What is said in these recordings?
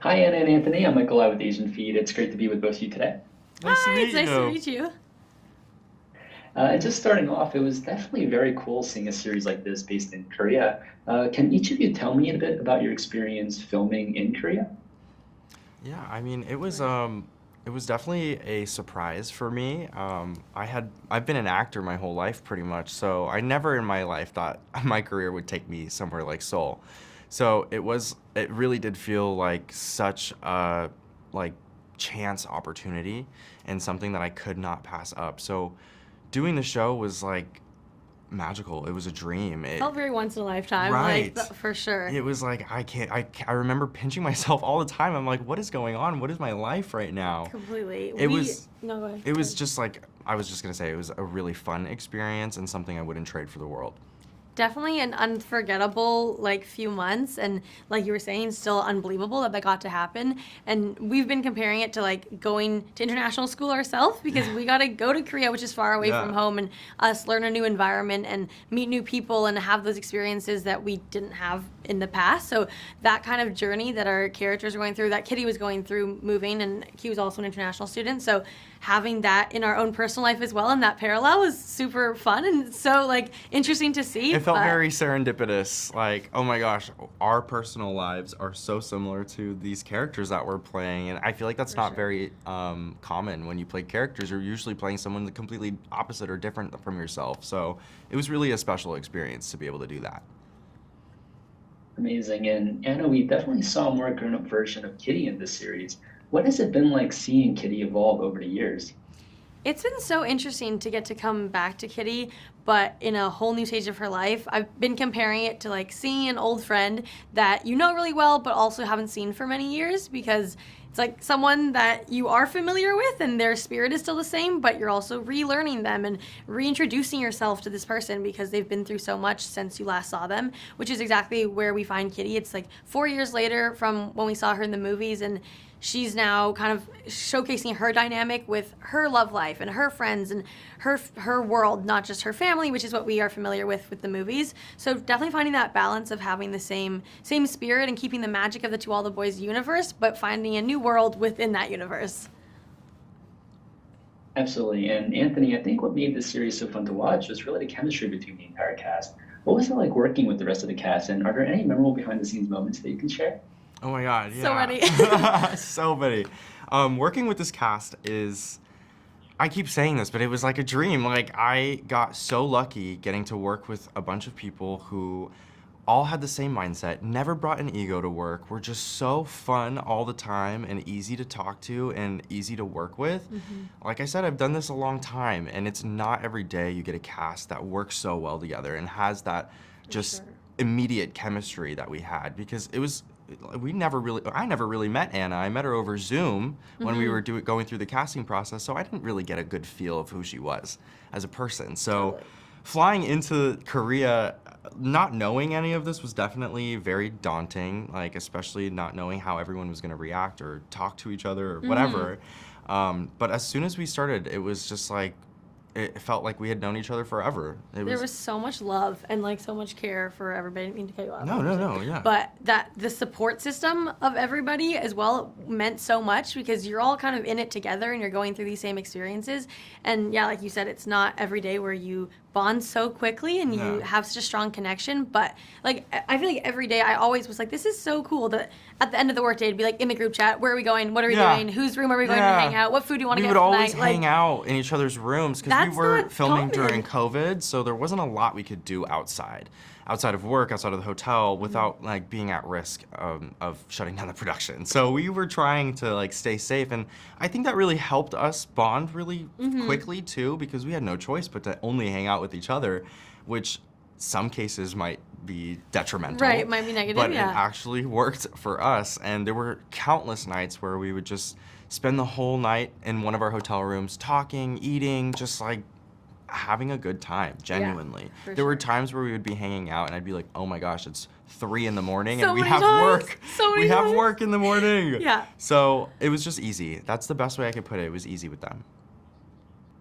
Hi, Anna and Anthony. I'm Michael with Asian Feed. It's great to be with both of you today. Nice to Hi, it's meet nice to you. meet you. And just starting off, it was definitely very cool seeing a series like this based in Korea. Can each of you tell me a bit about your experience filming in Korea? Yeah, I mean, it was definitely a surprise for me. I've been an actor my whole life pretty much, so I never in my life thought my career would take me somewhere like Seoul. So it really did feel like such a like chance opportunity and something that I could not pass up. So doing the show was like magical. It was a dream. Felt very once in a lifetime, Right. for sure. It was like I remember pinching myself all the time. I'm like, what is going on? What is my life right now? Completely. It was No, go ahead. it was just like I was just gonna say it was a really fun experience and something I wouldn't trade for the world. Definitely an unforgettable few months, and like you were saying, still unbelievable that got to happen. And we've been comparing it to going to international school ourselves, because we got to go to Korea, which is far away Yeah. from home, and us learn a new environment and meet new people and have those experiences that we didn't have in the past. So that kind of journey that our characters are going through, that Kitty was going through moving, and he was also an international student, so having that in our own personal life as well, and that parallel was super fun and so interesting to see. It felt but- very serendipitous. Like, oh my gosh, our personal lives are so similar to these characters that we're playing, and I feel like that's For not sure. very common when you play characters. You're usually playing someone completely opposite or different from yourself. So it was really a special experience to be able to do that. Amazing. And Anna, we definitely saw a more grown-up version of Kitty in this series. What has it been like seeing Kitty evolve over the years? It's been so interesting to get to come back to Kitty, but in a whole new stage of her life. I've been comparing it to seeing an old friend that you know really well, but also haven't seen for many years, because it's like someone that you are familiar with and their spirit is still the same, but you're also relearning them and reintroducing yourself to this person because they've been through so much since you last saw them, which is exactly where we find Kitty. It's 4 years later from when we saw her in the movies, and she's now kind of showcasing her dynamic with her love life and her friends and her world, not just her family, which is what we are familiar with the movies. So definitely finding that balance of having the same spirit and keeping the magic of the To All the Boys universe, but finding a new world within that universe. Absolutely. And Anthony, I think what made this series so fun to watch was really the chemistry between the entire cast. What was it like working with the rest of the cast, and are there any memorable behind-the-scenes moments that you can share? Oh my god, yeah. So many. So many. Working with this cast is, I keep saying this, but it was like a dream. Like, I got so lucky getting to work with a bunch of people who all had the same mindset, never brought an ego to work, were just so fun all the time and easy to talk to and easy to work with. Like I said, I've done this a long time, and it's not every day you get a cast that works so well together and has that just sure. immediate chemistry that we had, because I never really met Anna. I met her over Zoom when we were going through the casting process, so I didn't really get a good feel of who she was as a person. So Totally. flying into Korea, not knowing any of this was definitely very daunting, especially not knowing how everyone was gonna react or talk to each other or whatever. But as soon as we started, it was just it felt like we had known each other forever. There was so much love and so much care for everybody. I didn't mean to cut you off. No, yeah. But that the support system of everybody as well meant so much, because you're all kind of in it together and you're going through these same experiences. And yeah, like you said, it's not every day where you bond so quickly and you Yeah. have such a strong connection. But I feel like every day I always was like, this is so cool that at the end of the workday it'd be in the group chat, where are we going? What are we Yeah. doing? Whose room are we going to Yeah. hang out? What food do you want to We get would for always tonight? hang out in each other's rooms because we That's were not filming during common. COVID, so there wasn't a lot we could do outside of work, outside of the hotel, without being at risk of shutting down the production. So we were trying to stay safe, and I think that really helped us bond really quickly too, because we had no choice but to only hang out with each other, which some cases might be detrimental. Right, might be negative, but yeah. it actually worked for us, and there were countless nights where we would just spend the whole night in one of our hotel rooms talking, eating, just having a good time, genuinely. for There were sure. times where we would be hanging out and I'd be like, oh my gosh, it's 3 in the morning So and we many have times, work. so many We have times. work in the morning. Yeah. So it was just easy. That's the best way I could put it. It was easy with them.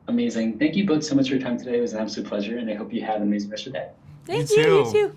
Amazing. Thank you both so much for your time today. It was an absolute pleasure, and I hope you have an amazing rest of your day. Thank You you. You too. too.